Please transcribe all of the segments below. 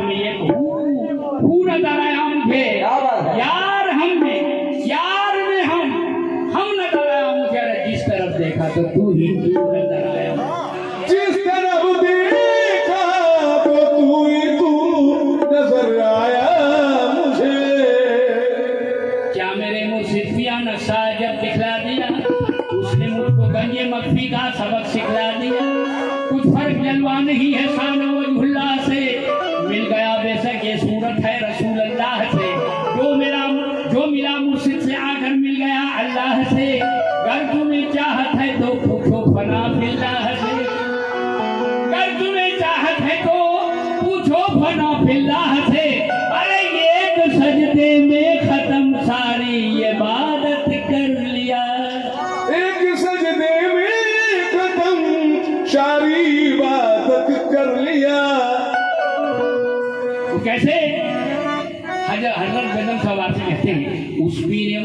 में एक हूँ नजर आया मुझे, यार हम में, यार में हम नजर आया मुझे। अरे जिस तरफ देखा तो तू ही नजर आया, जिस तरफ देखा तो तू ही तू नजर आया मुझे। क्या मेरे मुर्शिद पिया नक्शा जब दिखला दिया, उसने मुझको गंजे मक्फी का सबक सिखला दिया। कुछ फर्क जलवा नहीं है शान वजहुल्लाह से, मिल गया बेशक ये सूरत है रसूल अल्लाह से। जो मिला मुर्शिद से आकर मिल गया अल्लाह से। अगर तुम्हें चाहत है तो पूछो फना फिल्लाह से, अगर तुम्हें चाहत है तो पूछो फना फिल्लाह से। अरे एक सजदे में खत्म सारी ये इबादत कर लिया, एक सजदे में खत्म सारी इबादत कर लिया। वो कैसे? हजरत बेगम साहब से कहते हैं, उस पीरे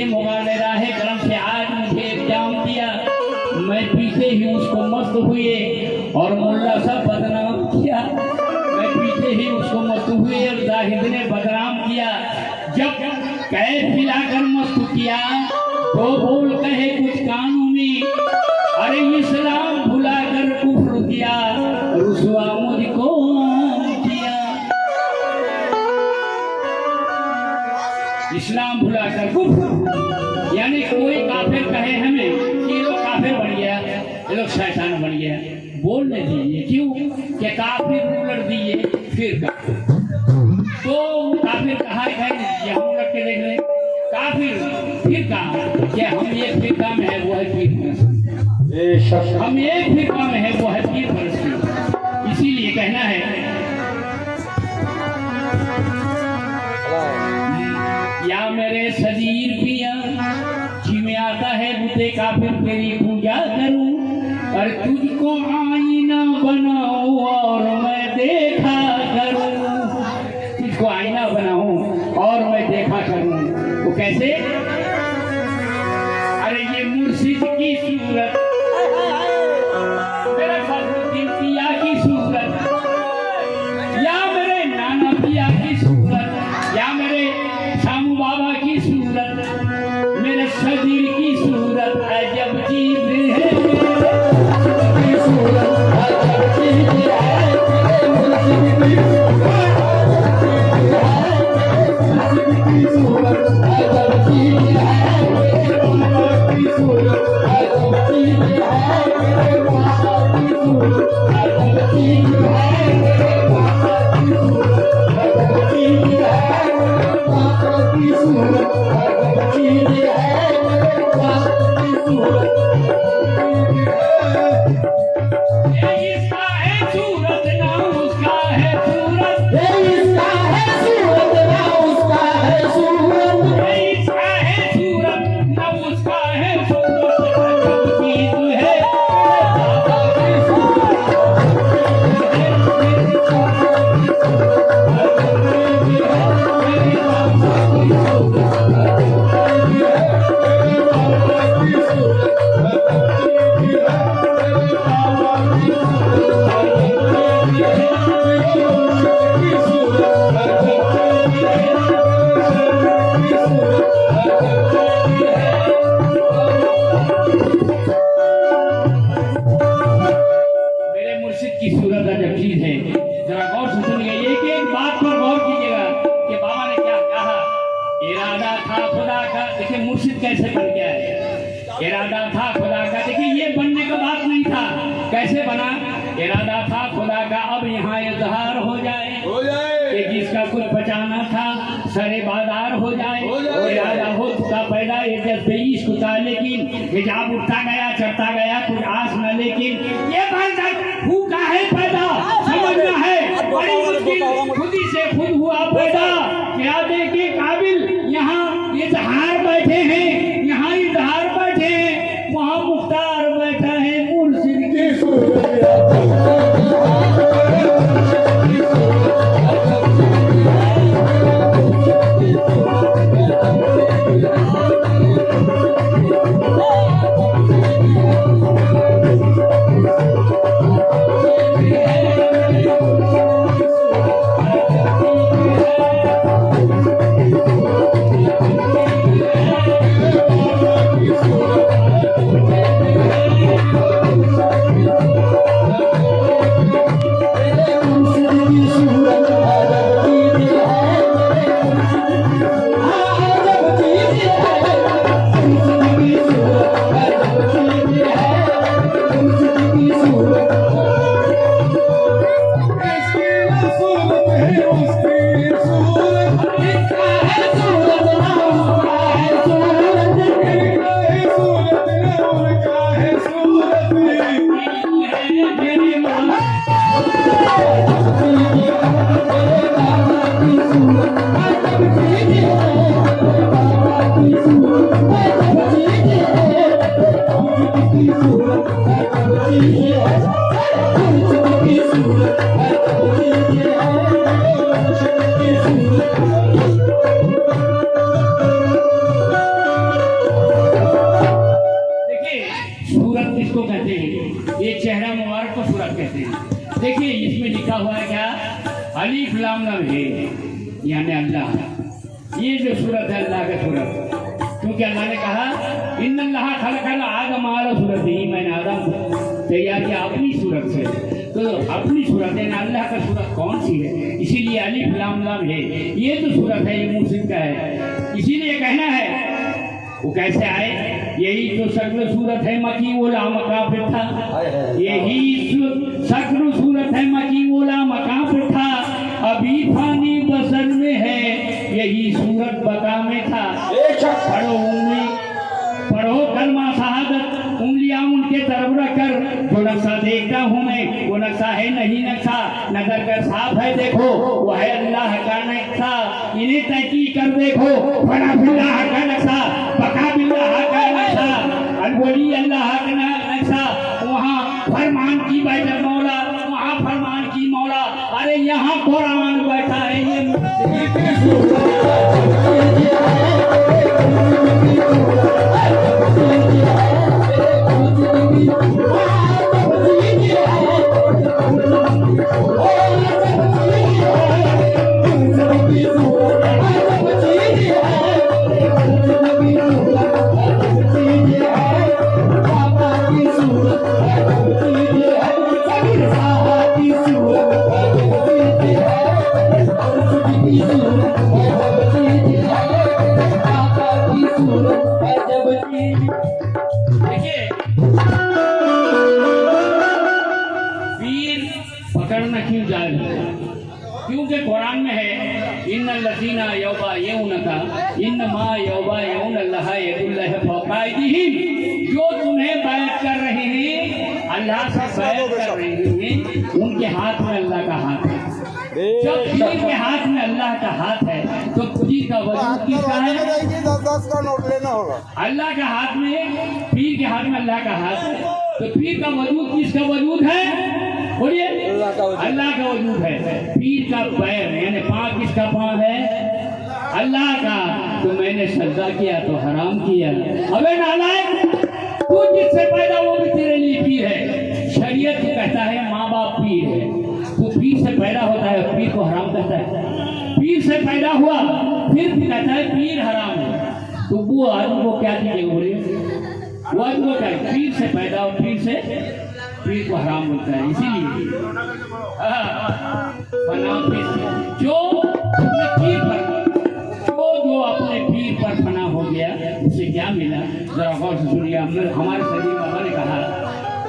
मुगा ने राहे करम से आज मुझे एक जाम दिया। मैं पीछे ही उसको मस्त हुए और मुल्ला साहब बदनाम किया। मैं पीछे ही उसको मस्त हुए और जाहिद ने बदनाम किया। जब कैद पिलाकर मस्त किया तो बोल कहे कुछ कानों में, अरे इस्लाम भुलाकर कुफ्र किया, रुसवा मुझको किया। इस्लाम भुलाकर कुफ्र, यानी कोई काफिर कहे हमें कि ये लोग काफिर बन गया, ये लोग शैतान बन गया, बोलने दीजिए। क्यों? कि काफिर उलट दिए फिर तो काफिर कहा है, हम उलट के देख लें। काफिर फिर कहा कि हम एक फिरका में है, वो है पीर। हम एक फिरका में है, वो है पीर परस्ती। इसीलिए कहना है, या मेरे सजीर पिया जी में आता है बुते काफिर तेरी पूजा करूं, और तुझको आईना बनाऊं और मैं देखा करूं। तुझको आईना बनाऊं और मैं देखा करूं। वो कैसे? अरे ये मुर्शिद की सूरत, मेरे फखरुद्दीन पिया की सूरत, या मेरे नाना पिया की सूरत, या मेरे शामू बाबा की सूरत, मेरे सजीर की सूरत अजब चीज है। की सूरत अजब चीज है, की सूरत अजब चीज है, की सूरत अजब चीज है, मेरे बाबा की सूरत अजब चीज है, मेरे बाबा की सूरत अजब चीज है, मेरे बाबा की सूरत अजब चीज है, मेरे बाबा की सूरत। इसका है सूरत ना उसका है सूरत, इसका है सूरत ना उसका है सूरत, इसका है सूरत ना उसका है सूरत, अजब चीज है बाबा की सूरत, मेरे बाबा की सूरत अजब चीज है, मेरे बाबा की सूरत अजब चीज है, मेरे बाबा की सूरत अजब चीज है, मेरे बाबा की सूरत अजब चीज है, मेरे मुर्शिद की सूरत अजब चीज है, मेरे की सूरत अजब चीज है। मेरे मुर्शिद की सूरत अजब चीज है। जरा गौर से सुनिए, एक एक बात पर गौर कीजिएगा कि बाबा ने क्या कहा। इरादा था खुदा का, देखिए मुर्शिद कैसे बन गया है। इरादा था खुदा का, देखिए ये बनने का बात नहीं था, कैसे बना? इरादा था खुदा का अब यहाँ इजहार हो जाए कि जिसका कुछ बचाना था सरे बाजार हो जाए। इरादा हो चुका पैदा ये जज्बे इश्क का, लेकिन हिजाब उठता गया चढ़ता गया कुछ आस न, लेकिन ये भूखा है पैदा समझना है बड़ी मुश्किल, खुद ही से खुद हुआ पैदा। इरादे के काबिल यहाँ इजहार बैठे हैं, यहाँ इजहार बैठे हैं, वहाँ मुख्तार बैठा है मुर्शिद की सूरत। इसमें लिखा हुआ है क्या? अलीफ लाम लम है, यानी अल्लाह। ये जो सूरत है अल्लाह का सूरत, क्योंकि अल्लाह ने कहा इन्नल्लाह खलक़ल आदम अला सूरतिही, मैंने आदम तैयार किया अपनी सूरत से। तो अपनी सूरत है ना, अल्लाह का सूरत कौन सी है? इसीलिए अलीफ लाम लम है। ये जो सूरत है ये मुर्शिद का है, इसीलिए कहना है वो कैसे आए? यही तो शक्ल सूरत है मकी ओला मकाफिर था, यही शक्ल सूरत है मकी ओला मकाफिर था, अभी फानी बसर में है, यही सूरत बका में था। पढ़ो उंगली, पढ़ो कलमा शहादत, उंगलियां उनके तरफ रख कर, जो नक्शा देखता हूँ मैं वो नक्शा है नहीं नक्शा, नजर कर साफ है देखो वो है अल्लाह का नक्शा, इन्हें तहकीक कर देखो फना बिल्लाह का नक्शा, बका बिल्लाह का नक्शा, अलवली अल्लाह का नक्शा, वहाँ फरमान की बैठक मौला, वहाँ फरमान की मौला, अरे यहाँ कुरान बैठा है ये पकड़ना क्यों जाए? क्योंकि कुरान में है इन लजीना यौबा यौनका इन्नमा यौबा यौन अल्लाह यदुल्लाह फौकाइदिहिम, जो तुम्हें बैत कर रहे हैं अल्लाह से बैत कर रहे हैं उनके हाथ में अल्लाह का हाथ है। जब पीर के हाथ में अल्लाह का हाथ है तो पीर का वजूद किसका है? 10 का नोट लेना होगा। अल्लाह के हाथ में, पीर के हाथ में अल्लाह का हाथ है, तो पीर का वजूद किसका वजूद है? बोलिए अल्लाह का वजूद है। पीर का पैर यानी पाँव किसका पाँव है? अल्लाह का। तो मैंने सजदा किया तो हराम किया। अबे नालायक, तू जिससे पैदा वो भी तेरे लिए पीर है। शरीयत कहता है माँ बाप पीर है, तो पीर से पैदा होता है, पीर को हराम कहता है। पीर से पैदा हुआ फिर भी कहता है पीर हराम है। तो वो आदमी को क्या कीजिएगा? बोलिए वो आदमी को क्या? पीर से पैदा हो, पीर से पीर को हराम होता है। इसीलिए जो अपने पीर पर जो अपने पीर पर फना हो गया उसे क्या मिला? जरा गौर से सुनिए। हमारे शरीर बाबा ने कहा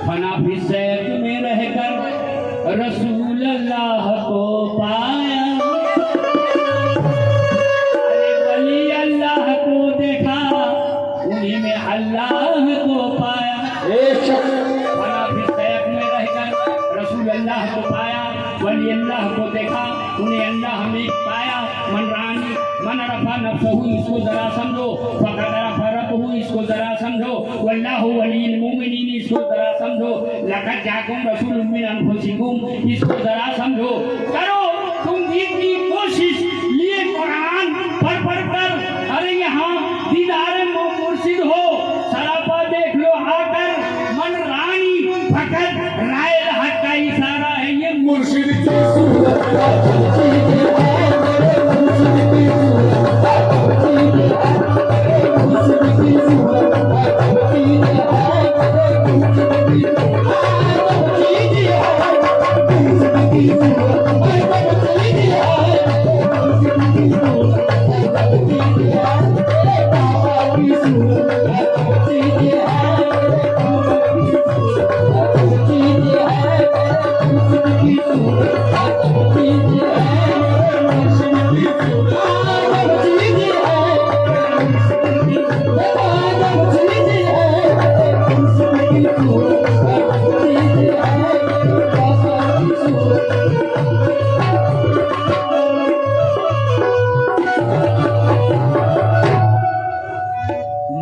फना भी सैफ में रहकर रसूल अल्लाह को पाया, अरे वली अल्लाह को देखा उन्हीं में अल्लाह को पाया। फना भी सैफ में रहकर रसूल अल्लाह को पाया, वली अल्लाह को देखा उन्हें अल्लाह में पाया। मन रानी मन रफा नफ्सहू, इसको जरा समझो। फकद रफा रब्बहू, इसको जरा समझो। वल्लाहु वलियुल मुमिनीन, इसको जरा समझो। लक़द जाकुम रसूलुम मिन अनफुसिकुम, इसको जरा समझो। करो तुम दीन की कोशिश, लिए कुरान पढ़ कर अरे यहाँ दीदार मुर्शिद हो, सरापा देख लो आकर। मन रानी फकद राय हक का इशारा है ये मुर्शिद की सूरत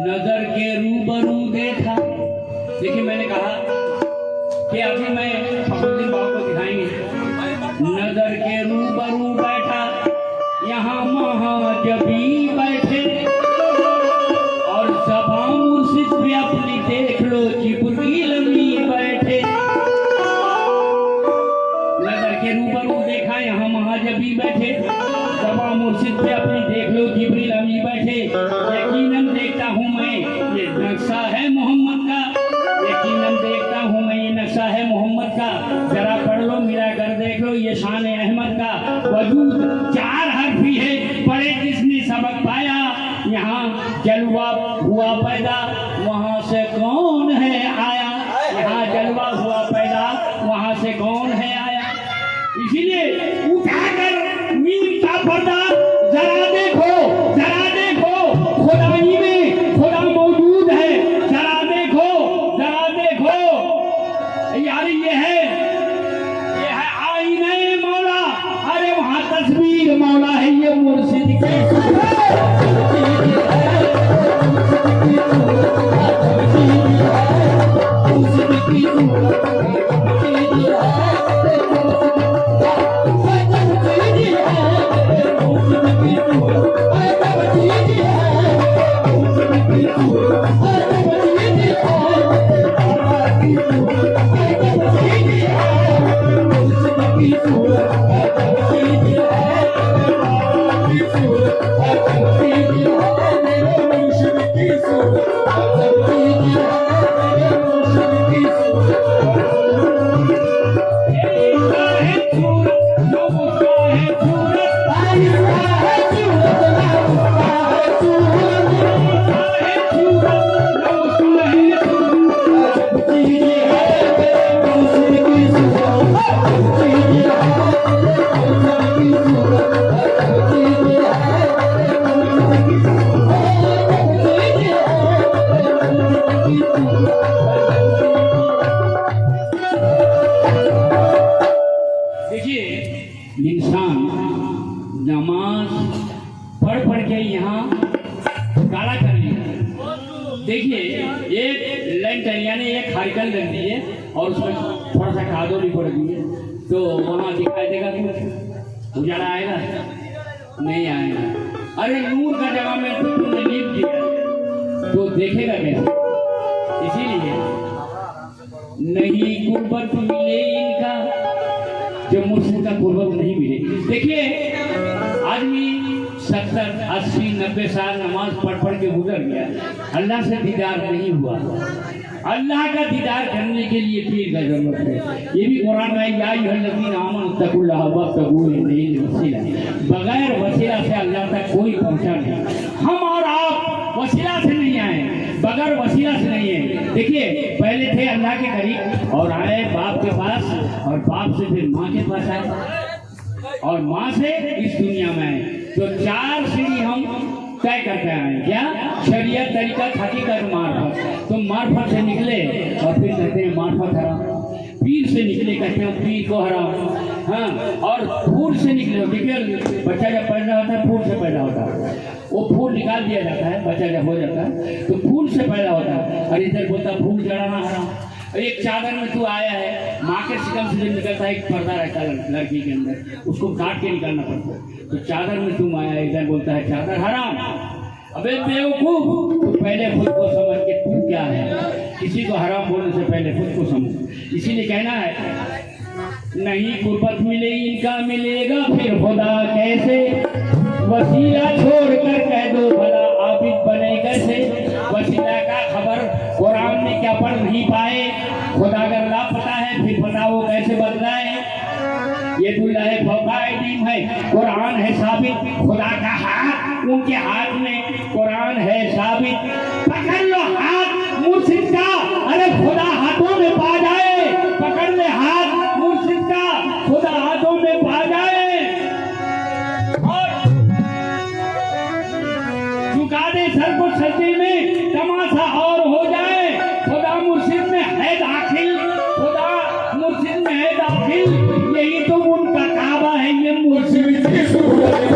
नजर के रूबरू देखा। देखिए मैंने कहा कि अभी मैं फखरुद्दीन बाबू को दिखाएंगे। नजर के रूबरू बैठा, यहाँ महाजबी बैठे, और सभा मुर्शिद भी अपनी देख लो जिब्रील भी बैठे। नजर जाके रूबरू देखा यहाँ महाजबी बैठे सभा मुर्शिद पे अपनी देख लो जिब्रील अमी बैठे यकीनन देखता हूँ मैं ये नक्शा है मोहम्मद का यकीनन देखता हूँ मैं ये नक्शा है मोहम्मद का जरा पढ़ लो मिला कर देख लो ये शान अहमद का वजूद 4 हर्फी है पढ़े जिसने सबक पाया यहाँ जलवा हुआ पैदा वहाँ से कौन है आया यहाँ जलवा हुआ पैदा वहाँ से कौन है आया इसीलिए उठाकर मीम का पर्दा जरा देखो खुदाई में खुदा मौजूद है जरा देखो यार ये है आईने मौला अरे वहाँ तस्वीर मौला है ये मुर्शिद इंसान नमाज पढ़ के यहाँ काला कर लिया देखिए एक लैंटन यानी एक खारिकल रख दिए और उसमें थोड़ा सा कादोली पड़ दिए तो वहाँ दिखाई देगा कि उजाला आएगा नहीं आएगा अरे नूर का जगह में तो तुमने लीप किया तो देखेगा कैसे इसीलिए नहीं गुर्बत मिले इनका जो मुर्शिद का गुर्बत नहीं मिले देखिए आदमी 70, 80, 90 साल नमाज पढ़ के गुजर गया अल्लाह से दीदार नहीं हुआ अल्लाह का दीदार करने के लिए पीर का जरूरत है ये भी कुरान में बगैर वसीला से अल्लाह तक कोई पहुंचा नहीं हम और आप वसीला से नहीं आए बगैर वसीला से नहीं है देखिए पहले थे अल्लाह के करीब और आए बाप के पास और बाप से फिर माँ के पास आए और माँ से इस दुनिया में आए तो 4 सीढ़ी हम तय करते आए क्या शरीयत तरीका हकीकत मार्फत तो मार्फत से निकले और फिर कहते हैं मार्फत हराम पीर से निकले कहते हैं पीर को हराम हाँ और फूल से निकले देखिए बच्चा जब पैदा होता है फूल से पैदा होता है वो फूल निकाल दिया जाता है बच्चा जब हो जाता है तो फूल से पैदा होता है और इधर बोलता फूल जड़ाना हराम एक चादर में तू आया है माँ के शिकम से जब निकलता है एक पर्दा रहता है लड़की के अंदर उसको काट के निकालना पड़ता है तो चादर में तुम आया इधर बोलता है चादर हराम अबे बेवकूफ तो पहले खुद को समझ के तू क्या है किसी को हराम बोलने से पहले खुद को समझ इसीलिए कहना है नहीं गुर्बत मिले इनका मिलेगा फिर खुदा कैसे वसीला छोड़कर कह दो भला आबिद बने कैसे वसीला का खबर कुरान में क्या पढ़ नहीं पाए खुदा अगर लापता है फिर पता वो कैसे बदलाए ये दुल्हे फौकाइदीम है कुरान है साबित खुदा का हाथ उनके हाथ में कुरान है साबित पकड़ लो हाथ मुर्शिद का अरे खुदा हाथों में पा जाए पकड़ ले हाथ मुर्शिद का खुदा हाथों में पा जाए और झुका दे सर को सजदे में तमाशा और हो जाए खुदा मुर्शिद में है दाखिल खुदा मुर्शिद में है दाखिल यही तो उनका काबा है ये मुर्शिद की सूरत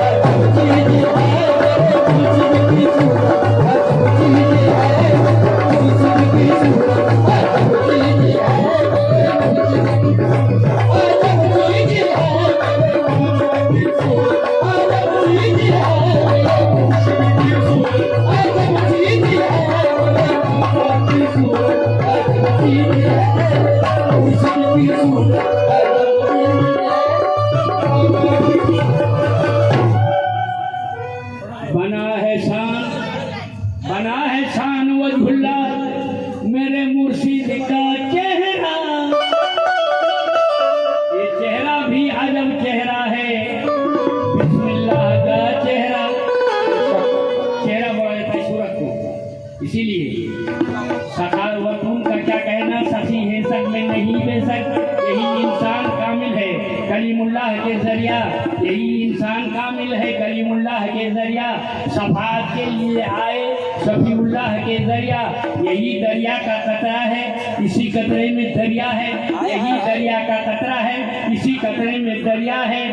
जरिया, यही इंसान कामिल है कलीमुल्लाह के जरिया, सफात के लिए आए शफीउल्लाह के जरिया, यही दरिया का कतरा है इसी कतरे में दरिया है, यही दरिया का कतरा है इसी कतरे में दरिया है।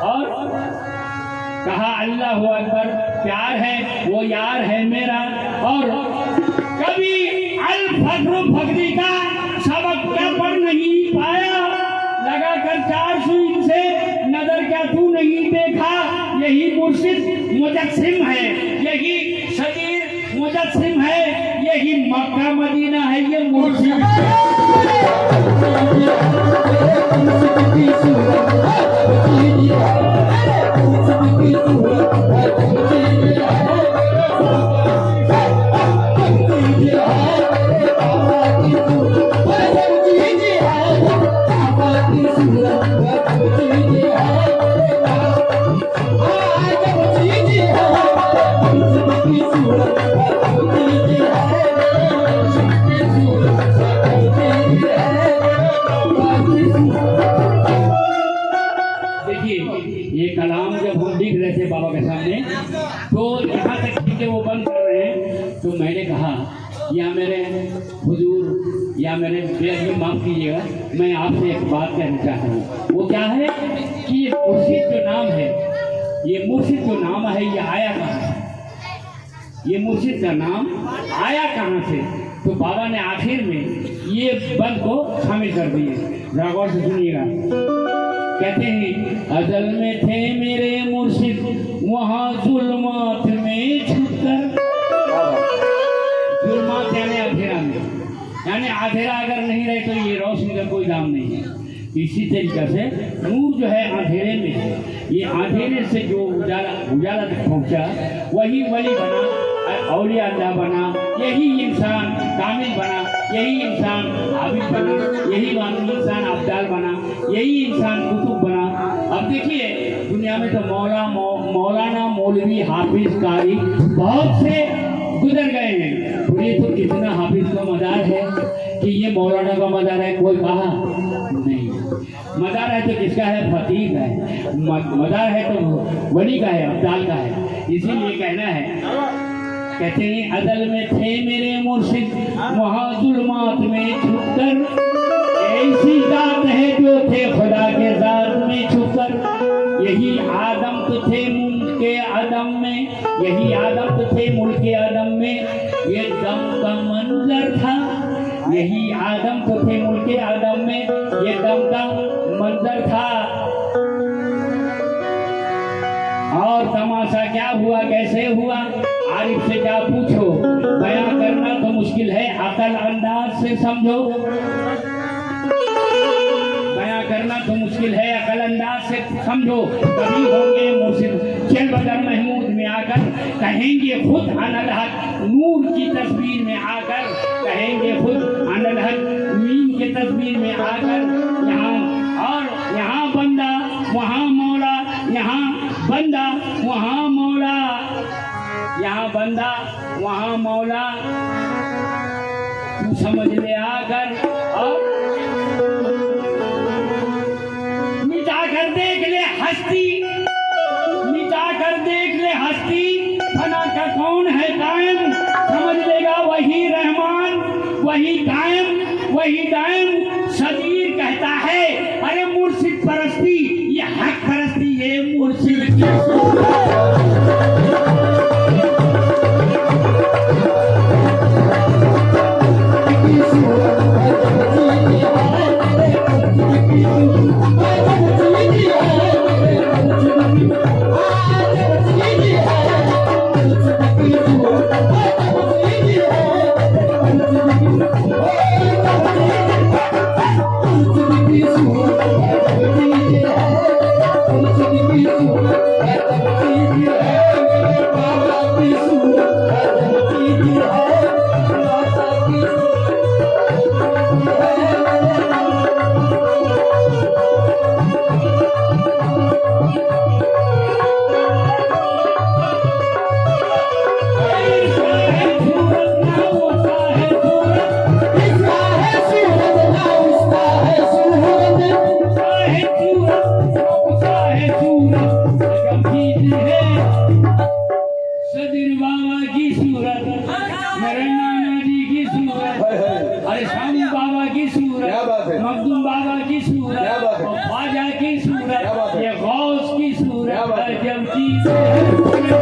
और कहा अल्लाह अकबर, प्यार है वो यार है मेरा। और कभी अल फख्र फख्री का सबक क्या पढ़ नहीं पाया, लगा कर 4 सुई से नजर क्या तू नहीं देखा, यही मुर्शिद मुजस्सिम है, यही सगीर मुजस्सिम है, यही मक्का मदीना है, ये मुर्शिद। ये कलाम जब हम लिख रहे थे बाबा के सामने, तो यहाँ तक कि वो बंद कर रहे हैं, तो मैंने कहा या मेरे हुजूर या मेरे बेअदबी माफ़ कीजिएगा, मैं आपसे एक बात कहना चाहता हूँ। वो क्या है कि ये मुर्शिद जो नाम है, ये मुर्शिद जो नाम है, ये आया कहाँ से? ये मुर्शिद का नाम आया कहाँ से? तो बाबा ने आखिर में ये बंद को शामिल कर दिए, जरा गौर से सुनिएगा। कहते हैं अजल में थे मेरे मुर्शिद वहाँ जुल्मात में छुपकर, जुल्मात यानी अंधेरा में, यानी अंधेरा अगर नहीं रहे तो ये रोशनी का कोई दाम नहीं है। इसी तरीके से नूर जो है अंधेरे में है, ये अंधेरे से जो उजाला तक पहुँचा वही वली बना, औलिया अल्लाह बना, यही इंसान कामिल बना, यही इंसान आबिद बना, यही इंसान अब्दाल बना, यही इंसान कुतुब बना। अब देखिए दुनिया में तो मौलाना मौलवी हाफिज कारी बहुत से गुजर गए हैं, बोलिए तो कितना हाफिज का मदार है कि ये मौलाना का मदार है? कोई कहा नहीं। मदार है तो किसका है? फकीर का है। मदार है तो वली का है, अब्दाल का है। इसीलिए कहना है, कहते हैं अदल में थे मेरे मुर्शिद वहाँ जुल्मात में छुपकर, ऐसी जात है जो थे खुदा के जात में छुपकर, यही आदम तो थे मुल्के अदम में, यही आदम तो थे मुल्के अदम में, ये दम का मंजर था, यही आदम तो थे मुल्के अदम में, ये दम का मंजर था। और तमाशा क्या हुआ कैसे हुआ, आरिफ से क्या पूछो, बयां करना तो मुश्किल है, अकल अंदाज से समझो। बयां करना तो मुश्किल है, अकल अंदाज से समझो। कभी होंगे मुर्शिद चल बदर महमूद में आकर, कहेंगे खुद अनल हक नूर की तस्वीर में आकर, कहेंगे खुद अनल हक मीन की तस्वीर में आकर। यहाँ और यहाँ बंदा वहाँ मौला, यहाँ बंदा वहाँ मौला, यहाँ बंदा वहाँ मौला, तू समझ ले आकर। और मिटा कर देख ले हस्ती, मिटा कर देख ले हस्ती, फना का कौन है कायम, समझ लेगा वही रहमान वही कायम वही दायम। सदीर कहता है अरे मुर्शिद परस्ती ये हक परस्ती, ये मुर्शिद Thank you. मखदूम बाबा की सूरत, क्या बात है? ख्वाजा की सूरत, क्या बात है? ये गौस की सूरत, क्या बात है? जब चीज़